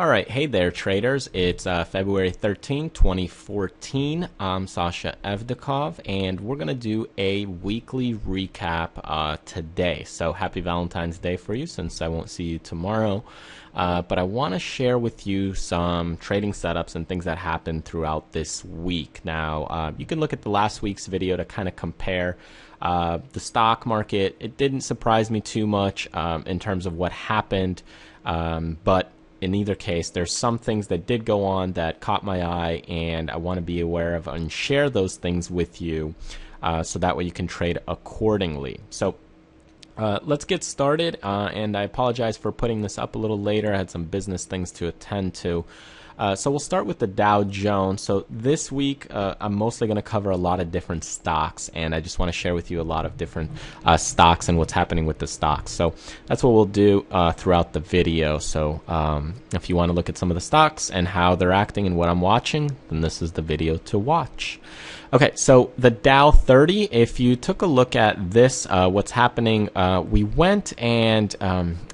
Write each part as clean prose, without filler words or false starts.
All right, hey there, traders. It's February 13, 2014. I'm Sasha Evdokov, and we're going to do a weekly recap today. So happy Valentine's Day for you, since I won't see you tomorrow. But I want to share with you some trading setups and things that happened throughout this week. Now, you can look at the last week's video to kind of compare the stock market. It didn't surprise me too much in terms of what happened, but in either case, there's some things that did go on that caught my eye, and I want to be aware of and share those things with you so that way you can trade accordingly. So let's get started, and I apologize for putting this up a little later. I had some business things to attend to. So we'll start with the Dow Jones. So this week, I'm mostly going to cover a lot of different stocks, and I just want to share with you a lot of different stocks and what's happening with the stocks. So that's what we'll do throughout the video. So if you want to look at some of the stocks and how they're acting and what I'm watching, then this is the video to watch. Okay, so the Dow 30, if you took a look at this, what's happening, we went and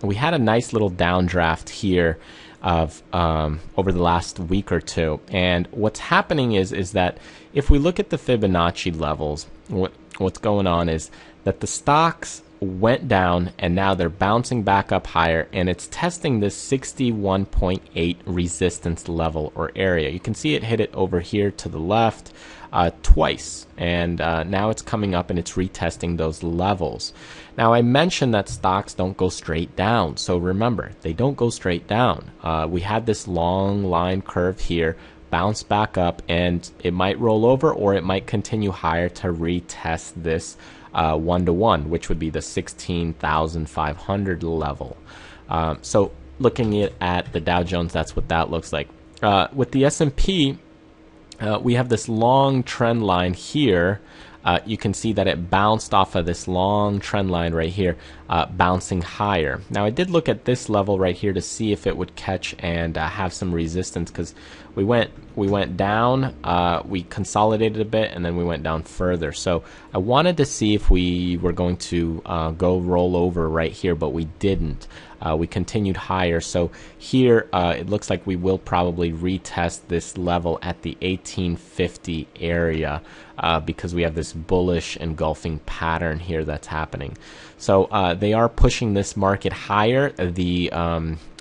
we had a nice little downdraft here of over the last week or two. And what's happening is that if we look at the Fibonacci levels, what's going on is that the stocks went down and now they're bouncing back up higher, and it's testing this 61.8 resistance level or area. You can see it hit it over here to the left twice, and now it's coming up and it's retesting those levels. Now, I mentioned that stocks don't go straight down, so remember, they don't go straight down. We had this long line curve here, bounce back up, and it might roll over or it might continue higher to retest this 1-to-1, which would be the 16,500 level. So looking at the Dow Jones, that's what that looks like. With the S&P, we have this long trend line here. You can see that it bounced off of this long trend line right here, bouncing higher. Now, I did look at this level right here to see if it would catch and have some resistance, because we went down, we consolidated a bit, and then we went down further. So I wanted to see if we were going to go roll over right here, but we didn't. We continued higher. So here it looks like we will probably retest this level at the 1850 area because we have this bullish engulfing pattern here that's happening. So they are pushing this market higher. The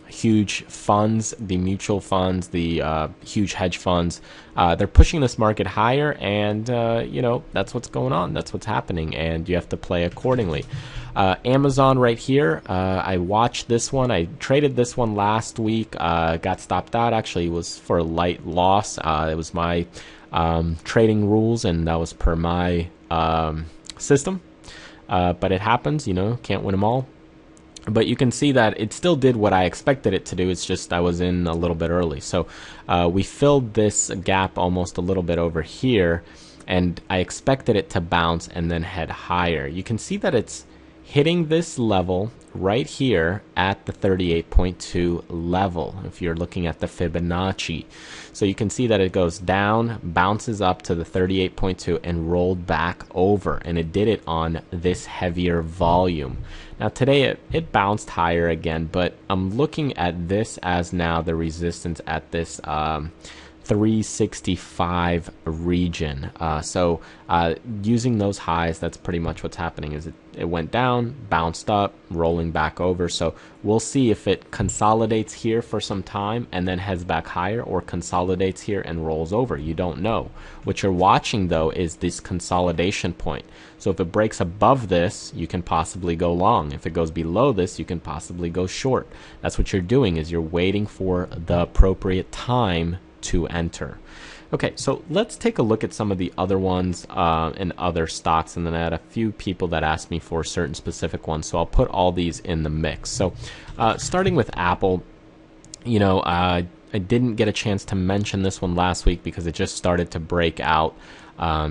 huge funds, the mutual funds, the huge hedge funds, they're pushing this market higher, and you know, that's what's going on, that's what's happening, and you have to play accordingly. Amazon right here, I watched this one. I traded this one last week, got stopped out. Actually, it was for a light loss. It was my trading rules, and that was per my system, but it happens, you know, can't win them all. But you can see that it still did what I expected it to do. It's just I was in a little bit early. So we filled this gap almost a little bit over here, and I expected it to bounce and then head higher. You can see that it's hitting this level right here at the 38.2 level if you're looking at the Fibonacci. So you can see that it goes down, bounces up to the 38.2 and rolled back over, and it did it on this heavier volume. Now today it bounced higher again, but I'm looking at this as now the resistance at this 365 region. So using those highs, that's pretty much what's happening. Is it went down, bounced up, rolling back over. So we'll see if it consolidates here for some time and then heads back higher, or consolidates here and rolls over. You don't know. What you're watching though is this consolidation point. So if it breaks above this, you can possibly go long. If it goes below this, you can possibly go short. That's what you're doing, is you're waiting for the appropriate time to enter. Okay, so let's take a look at some of the other ones and other stocks, and then I had a few people that asked me for certain specific ones, so I'll put all these in the mix. So starting with Apple, you know, I didn't get a chance to mention this one last week because it just started to break out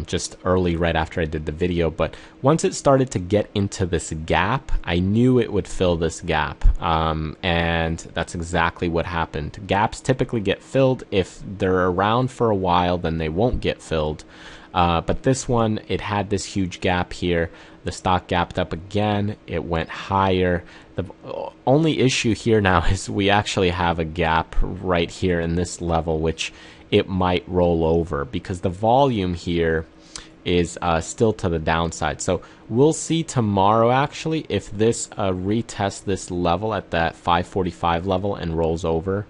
just early right after I did the video. But once it started to get into this gap, I knew it would fill this gap, and that's exactly what happened. Gaps typically get filled. If they're around for a while, then they won't get filled. But this one, it had this huge gap here. The stock gapped up again. It went higher. The only issue here now is we actually have a gap right here in this level, which it might roll over because the volume here is still to the downside. So we'll see tomorrow actually if this retests this level at that 545 level and rolls over.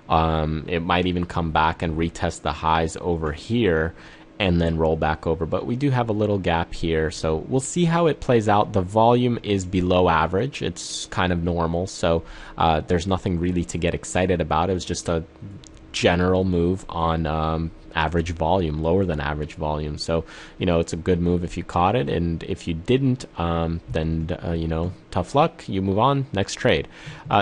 It might even come back and retest the highs over here and then roll back over. But we do have a little gap here, so we'll see how it plays out. The volume is below average. It's kind of normal, so there's nothing really to get excited about. It was just a general move on average volume, lower than average volume. So, you know, it's a good move if you caught it, and if you didn't, then, you know, tough luck. You move on, next trade.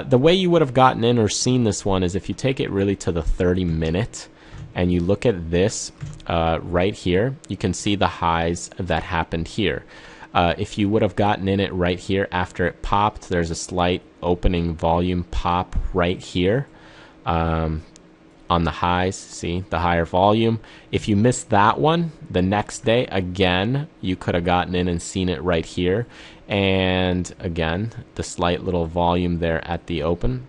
The way you would have gotten in or seen this one is if you take it really to the 30-minute, and you look at this right here, you can see the highs that happened here. If you would have gotten in it right here after it popped, there's a slight opening volume pop right here on the highs. See the higher volume. If you missed that one, the next day, again, you could have gotten in and seen it right here. And again, the slight little volume there at the open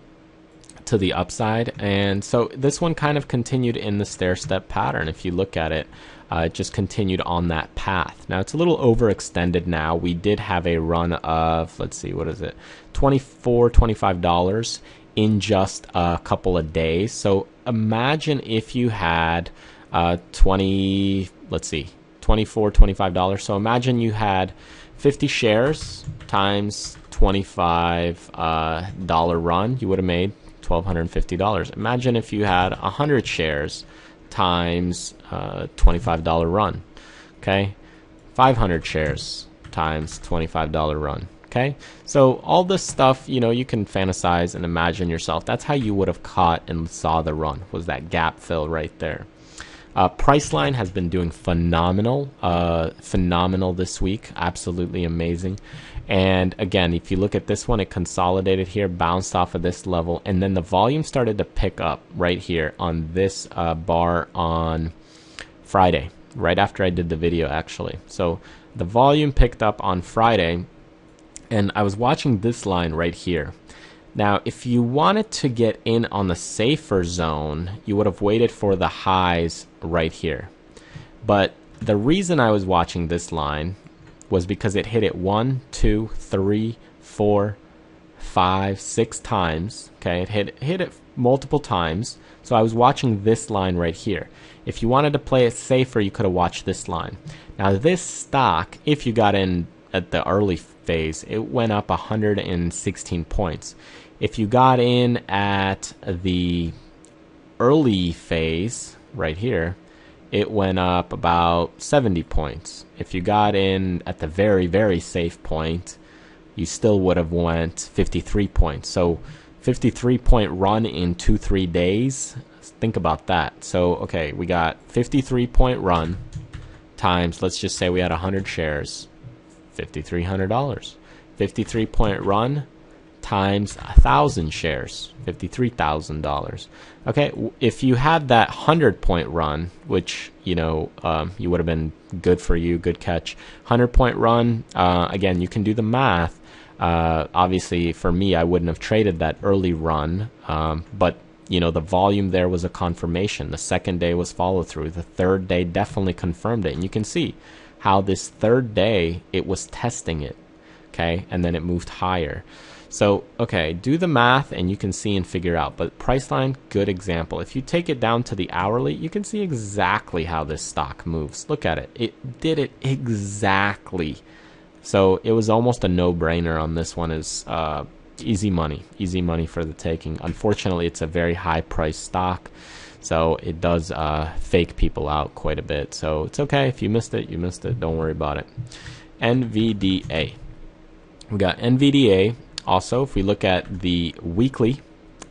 to the upside. And so this one kind of continued in the stair-step pattern. If you look at it, it just continued on that path. Now it's a little overextended now. We did have a run of, let's see, what is it, $25 in just a couple of days. So imagine if you had $24, $25. So imagine you had 50 shares times $25 run. You would have made $1,250. Imagine if you had 100 shares times $25 run. Okay, 500 shares times $25 run. Okay, so all this stuff, you know, you can fantasize and imagine yourself. That's how you would have caught and saw the run, was that gap fill right there. Priceline has been doing phenomenal this week, absolutely amazing. And again, if you look at this one, it consolidated here, bounced off of this level, and then the volume started to pick up right here on this bar on Friday, right after I did the video actually. So the volume picked up on Friday, and I was watching this line right here. Now, if you wanted to get in on the safer zone, you would have waited for the highs right here. But the reason I was watching this line was because it hit it 1, 2, 3, 4, 5, 6 times. Okay, it hit it multiple times. So I was watching this line right here. If you wanted to play it safer, you could have watched this line. Now this stock, if you got in at the early phase, it went up 116 points. If you got in at the early phase right here, it went up about 70 points. If you got in at the very, very safe point, you still would have went 53 points. So 53-point run in 2-3 days. Think about that. So, okay, we got 53-point run times, let's just say we had 100 shares, $5,300. 53-point run times 1,000 shares, $53,000. Okay, if you had that 100-point run, which, you know, you would have been good for you, good catch. 100-point run, again, you can do the math. Obviously, for me, I wouldn't have traded that early run, but, you know, the volume there was a confirmation. The second day was follow-through. The third day definitely confirmed it. And you can see how this third day, it was testing it, okay, and then it moved higher. So, okay, do the math and you can see and figure out. But Priceline, good example. If you take it down to the hourly, you can see exactly how this stock moves. Look at it. It did it exactly. So it was almost a no-brainer on this one. Is easy money for the taking. Unfortunately, it's a very high-priced stock, so it does fake people out quite a bit. So it's okay. If you missed it, you missed it. Don't worry about it. Nvda. We got Nvda. Also, if we look at the weekly,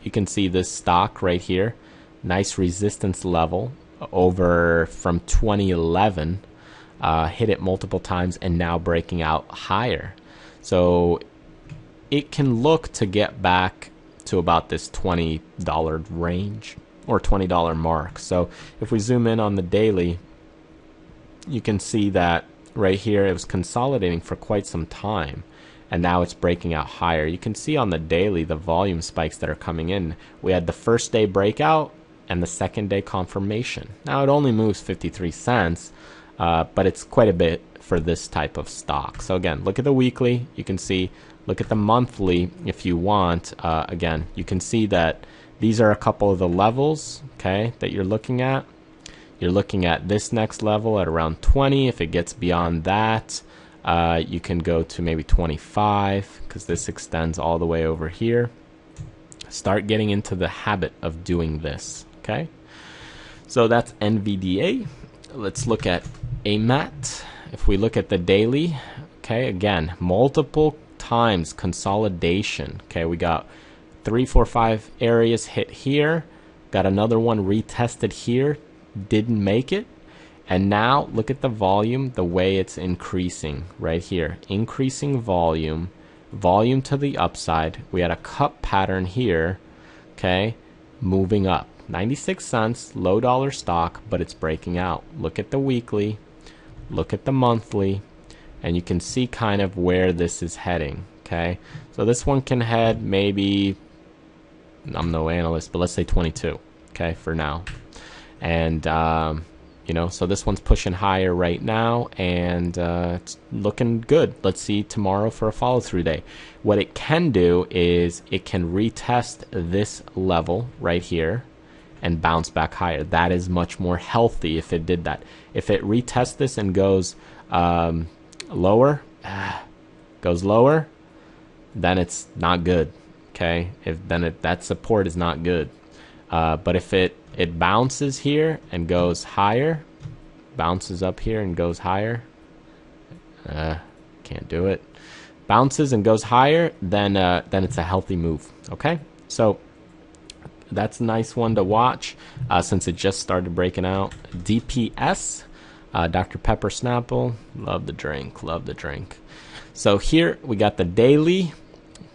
you can see this stock right here. Nice resistance level over from 2011. Hit it multiple times and now breaking out higher. So it can look to get back to about this $20 range or $20 mark. So if we zoom in on the daily, you can see that right here it was consolidating for quite some time. and now it's breaking out higher. You can see on the daily the volume spikes that are coming in. We had the first day breakout and the second day confirmation. Now it only moves 53 cents, but it's quite a bit for this type of stock. So again, look at the weekly. You can see, look at the monthly if you want. Again, you can see that these are a couple of the levels, okay, that you're looking at. You're looking at this next level at around 20. If it gets beyond that, you can go to maybe 25, because this extends all the way over here. Start getting into the habit of doing this, okay? So that's NVDA. Let's look at AMAT. If we look at the daily, okay, again, multiple times consolidation. Okay, we got 3, 4, 5 areas hit here, got another one retested here, didn't make it, and now look at the volume, the way it's increasing right here. Increasing volume, volume to the upside. We had a cup pattern here, okay, moving up. 96 cents, low dollar stock, but it's breaking out. Look at the weekly, look at the monthly, and you can see kind of where this is heading, okay? So this one can head maybe, I'm no analyst, but let's say 22, okay, for now. And, you know, so this one's pushing higher right now, and it's looking good. Let's see tomorrow for a follow-through day. What it can do is it can retest this level right here and bounce back higher. That is much more healthy if it did that. If it retests this and goes lower, then it's not good. Okay, that support is not good. But if it bounces here and goes higher, bounces up here and goes higher, can't do it. Bounces and goes higher, then it's a healthy move. Okay, so that's a nice one to watch since it just started breaking out. DPS, Dr. Pepper Snapple, love the drink, love the drink. So here we got the daily,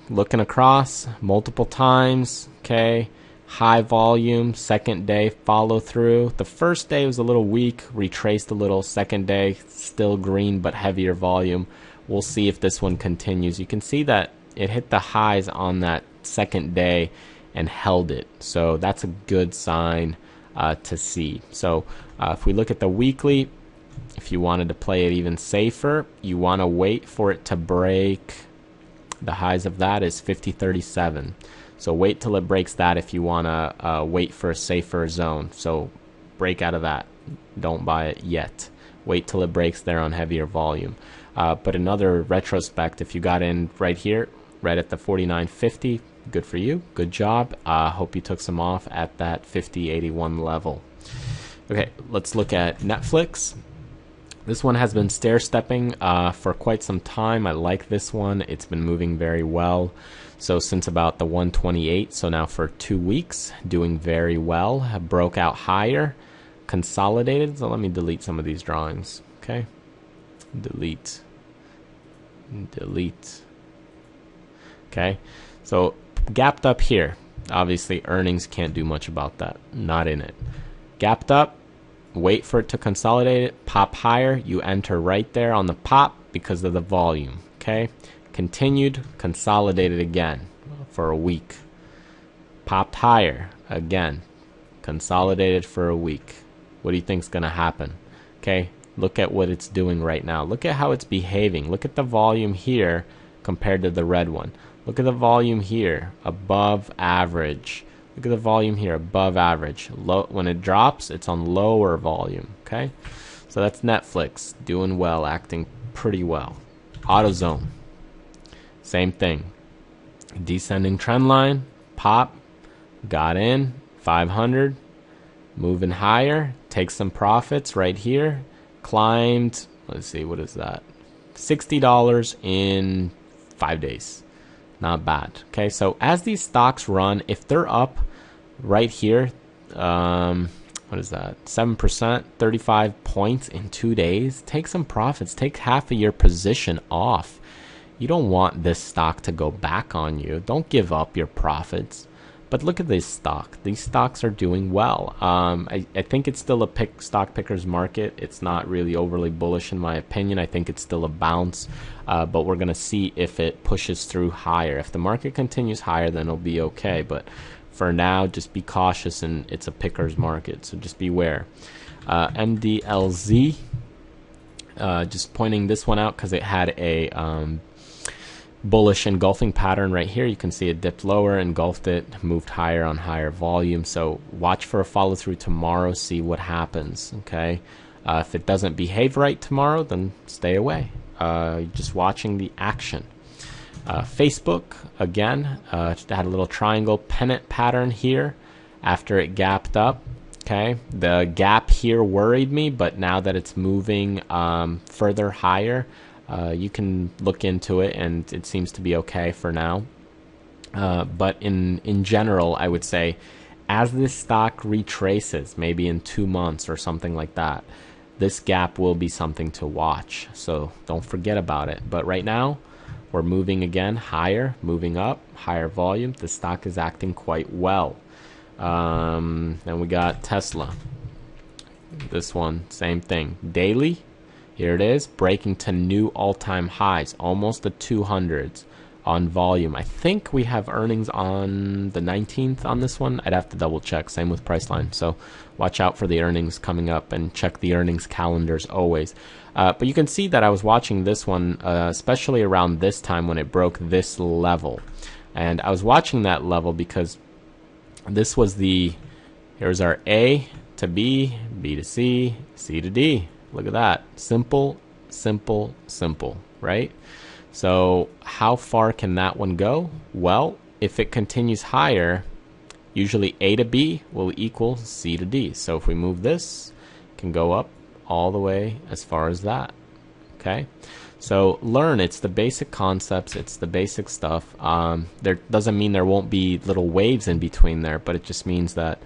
looking across multiple times, okay, high volume, second day follow through. The first day was a little weak, retraced a little, second day still green but heavier volume. We'll see if this one continues. You can see that it hit the highs on that second day and held it, so that's a good sign to see. So if we look at the weekly, if you wanted to play it even safer, you want to wait for it to break. The highs of that is 50.37, so wait till it breaks that if you want to wait for a safer zone. So break out of that, don't buy it yet, wait till it breaks there on heavier volume. But another retrospect, if you got in right here, right at the 49.50, good for you, good job. Hope you took some off at that 50.81 level. Okay, let's look at Netflix. This one has been stair-stepping for quite some time. I like this one. It's been moving very well. So since about the 128, so now for 2 weeks, doing very well. Broke out higher, consolidated. So let me delete some of these drawings. Okay, delete. Okay, so gapped up here. Obviously, earnings can't do much about that. Not in it. Gapped up. Wait for it to consolidate it, pop higher, you enter right there on the pop because of the volume, okay? Continued, consolidated again for a week. Popped higher, again, consolidated for a week. What do you think's going to happen? Okay, look at what it's doing right now. Look at how it's behaving. Look at the volume here compared to the red one. Look at the volume here, above average. Look at the volume here, above average. Low, when it drops, it's on lower volume, okay? So that's Netflix, doing well, acting pretty well. Autozone, same thing. Descending trend line, pop, got in, 500, moving higher, take some profits right here, climbed, let's see, what is that? $60 in 5 days. Not bad. Okay, so as these stocks run, if they're up right here, what is that? 7%, 35 points in 2 days. Take some profits. Take half of your position off. You don't want this stock to go back on you. Don't give up your profits. But look at this stock. These stocks are doing well. I think it's still a stock picker's market. It's not really overly bullish in my opinion. I think it's still a bounce, but we're going to see if it pushes through higher. If the market continues higher, then it'll be okay. But for now, just be cautious, and it's a picker's market, so just beware. MDLZ, just pointing this one out because it had a bullish engulfing pattern right here. You can see it dipped lower, engulfed it, moved higher on higher volume. So watch for a follow through tomorrow, see what happens. Okay, if it doesn't behave right tomorrow, then stay away. Just watching the action. Facebook again had a little triangle pennant pattern here after it gapped up. Okay, the gap here worried me, but now that it's moving further higher, you can look into it, and it seems to be okay for now. But in general, I would say as this stock retraces, maybe in 2 months or something like that, this gap will be something to watch. So don't forget about it. But right now, we're moving again higher, moving up, higher volume. The stock is acting quite well. Then we got Tesla. This one, same thing. Daily. Here it is, breaking to new all-time highs, almost the 200s on volume. I think we have earnings on the 19th on this one. I'd have to double check. Same with Priceline. So watch out for the earnings coming up, and check the earnings calendars always. But you can see that I was watching this one, especially around this time when it broke this level. And I was watching that level because this was here's our A to B, B to C, C to D. Look at that. Simple, simple, simple, right? So how far can that one go? Well, if it continues higher, usually A to B will equal C to D. So if we move this, it can go up all the way as far as that. Okay? So learn. It's the basic concepts. It's the basic stuff. There doesn't mean there won't be little waves in between there, but it just means that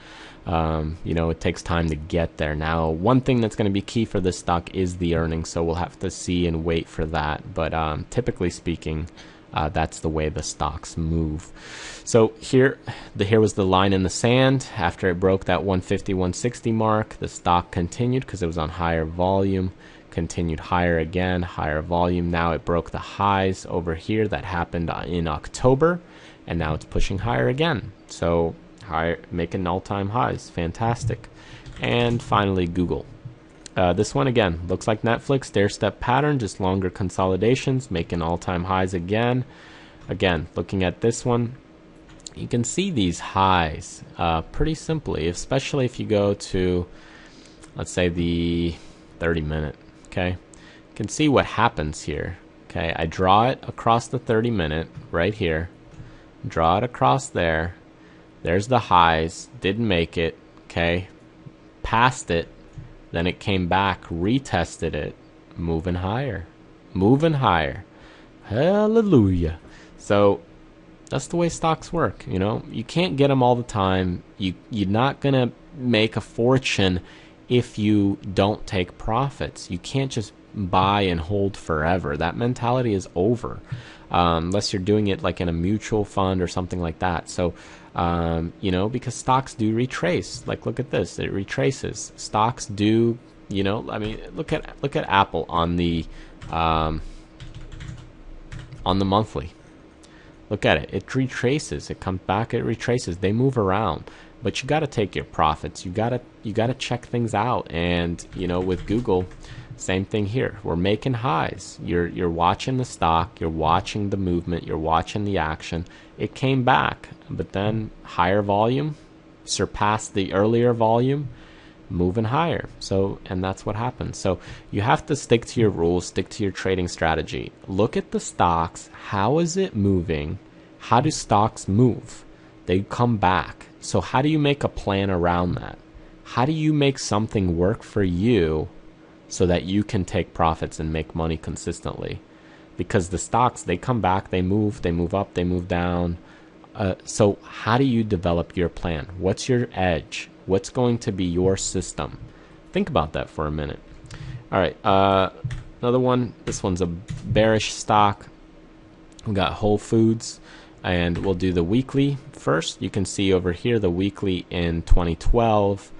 it takes time to get there. Now, one thing that's going to be key for this stock is the earnings, so we'll have to see and wait for that. But typically speaking, that's the way the stocks move. So here was the line in the sand. After it broke that 150, 160 mark, the stock continued because it was on higher volume, continued higher again, higher volume. Now it broke the highs over here that happened in October, and now it's pushing higher again. So higher, making all-time highs. Fantastic. And finally, Google. This one again looks like Netflix, stair-step pattern, just longer consolidations, making all-time highs again. Again, looking at this one, you can see these highs pretty simply, especially if you go to, let's say, the 30-minute. Okay, you can see what happens here. Okay, I draw it across the 30-minute right here, draw it across there. There's the highs, didn't make it, okay, passed it, then it came back, retested it, moving higher, hallelujah. So that's the way stocks work. You can't get them all the time. You're not gonna make a fortune if you don't take profits. You can't just buy and hold forever. That mentality is over, unless you're doing it like in a mutual fund or something like that. So because stocks do retrace. Like, look at this, it retraces. Stocks do, I mean, look at Apple on the monthly. Look at it. It retraces. It comes back. It retraces. They move around. But you got to take your profits. You got to check things out. And with Google, same thing here. We're making highs. You're watching the stock. You're watching the movement. You're watching the action. It came back, but then higher volume, surpassed the earlier volume, moving higher. So, and that's what happens. So you have to stick to your rules, stick to your trading strategy. Look at the stocks. How is it moving? How do stocks move? They come back. So how do you make a plan around that? How do you make something work for you so that you can take profits and make money consistently? Because the stocks, they come back, they move up, they move down. So how do you develop your plan? What's your edge? What's going to be your system? Think about that for a minute. All right, another one. This one's a bearish stock. We got Whole Foods. and we'll do the weekly first. You can see over here the weekly in 2012.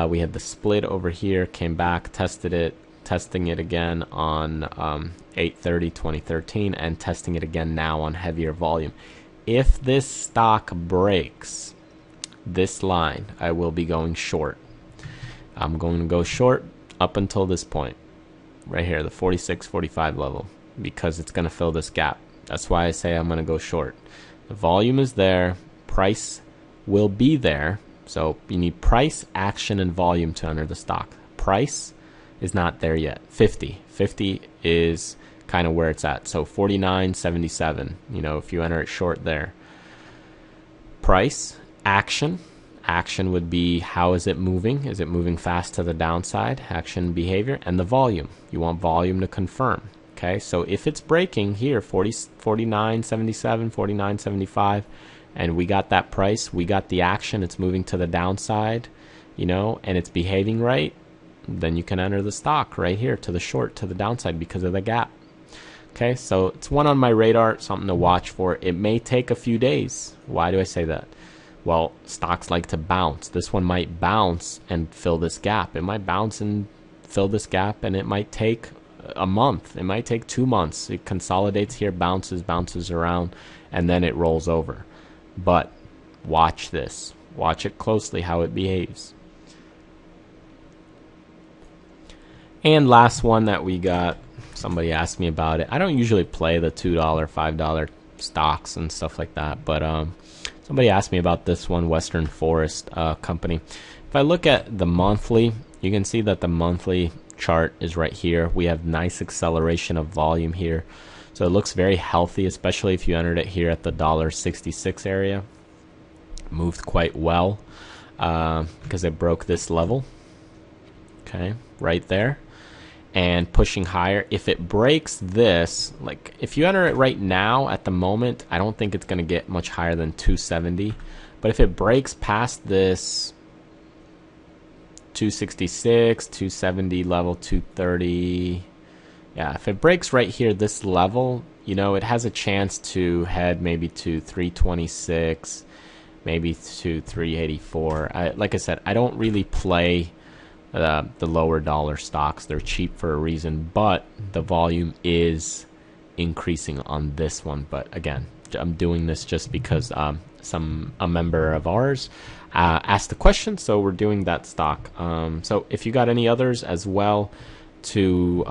We had the split over here, came back, tested it, testing it again on 8/30/2013, and testing it again now on heavier volume. If this stock breaks this line, I will be going short. I'm going to go short up until this point right here, the 46.45 level, because it's going to fill this gap. That's why I say I'm going to go short. The volume is there, price will be there. So you need price, action, and volume to enter the stock. Price is not there yet. 50 is kind of where it's at. So 49.77, you know, if you enter it short there. Price, action would be, how is it moving? Is it moving fast to the downside? Action, behavior, and the volume. You want volume to confirm. Okay, so if it's breaking here, 49.77, 49.75, and we got that price, we got the action, it's moving to the downside, you know, and it's behaving right, then you can enter the stock right here to the short, to the downside, because of the gap. Okay, so it's one on my radar, something to watch for. It may take a few days. Why do I say that? Well, stocks like to bounce. This one might bounce and fill this gap. It might bounce and fill this gap, and it might take a month. It might take 2 months. It consolidates here, bounces around, and then it rolls over. But watch this. Watch it closely, how it behaves. And last one that we got, somebody asked me about it. I don't usually play the $2, $5 stocks and stuff like that, but somebody asked me about this one, Western Forest Company. If I look at the monthly, you can see that the monthly chart is right here. We have nice acceleration of volume here. So it looks very healthy, especially if you entered it here at the $1.66 area. Moved quite well because it broke this level. Okay, right there. And pushing higher. If it breaks this, like if you enter it right now at the moment, I don't think it's going to get much higher than 270. But if it breaks past this 266, 270 level, 230... yeah, if it breaks right here, this level, you know, it has a chance to head maybe to 326, maybe to 384. Like I said, I don't really play the lower dollar stocks. They're cheap for a reason, but the volume is increasing on this one. But again, I'm doing this just because a member of ours asked the question, so we're doing that stock. So if you got any others as well to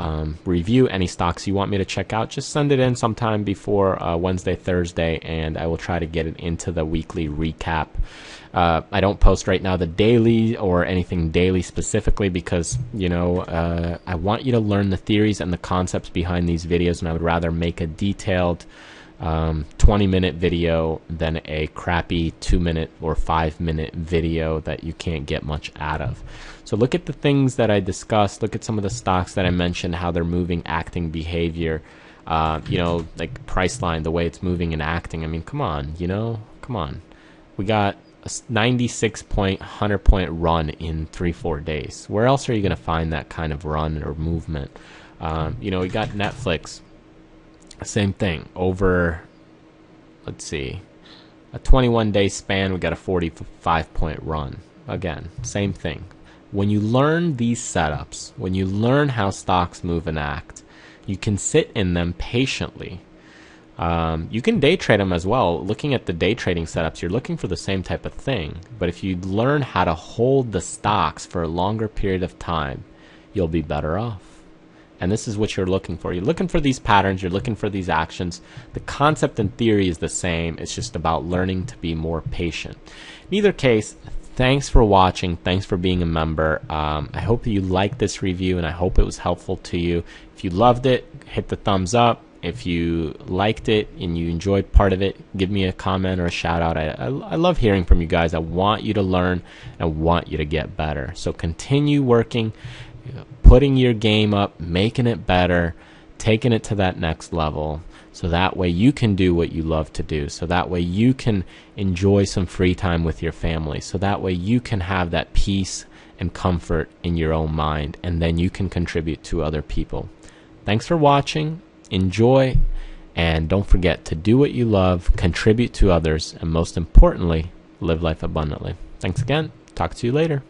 review, any stocks you want me to check out, just send it in sometime before Wednesday, Thursday, and I will try to get it into the weekly recap. I don't post right now the daily or anything daily specifically because, you know, I want you to learn the theories and the concepts behind these videos, and I would rather make a detailed 20-minute video than a crappy 2-minute or 5-minute video that you can't get much out of. So look at the things that I discussed. Look at some of the stocks that I mentioned, how they're moving, acting, behavior, you know, like Priceline, the way it's moving and acting. I mean, come on, you know, come on. We got a 96-point, 100-point run in 3-4 days. Where else are you going to find that kind of run or movement? You know, we got Netflix. Same thing. Over, let's see, a 21-day span, we got a 45-point run. Again, same thing. When you learn these setups, when you learn how stocks move and act, you can sit in them patiently. You can day trade them as well. Looking at the day trading setups, you're looking for the same type of thing. But if you learn how to hold the stocks for a longer period of time, you'll be better off. And this is what you're looking for. You're looking for these patterns. You're looking for these actions. The concept and theory is the same. It's just about learning to be more patient. In either case, thanks for watching. Thanks for being a member. I hope you liked this review, and I hope it was helpful to you. If you loved it, hit the thumbs up. If you liked it and you enjoyed part of it, give me a comment or a shout out. I love hearing from you guys. I want you to learn and want you to get better. So continue working, putting your game up, making it better, taking it to that next level, so that way you can do what you love to do, so that way you can enjoy some free time with your family, so that way you can have that peace and comfort in your own mind, and then you can contribute to other people. Thanks for watching. Enjoy, And don't forget to do what you love, contribute to others, and most importantly, live life abundantly. Thanks again. Talk to you later.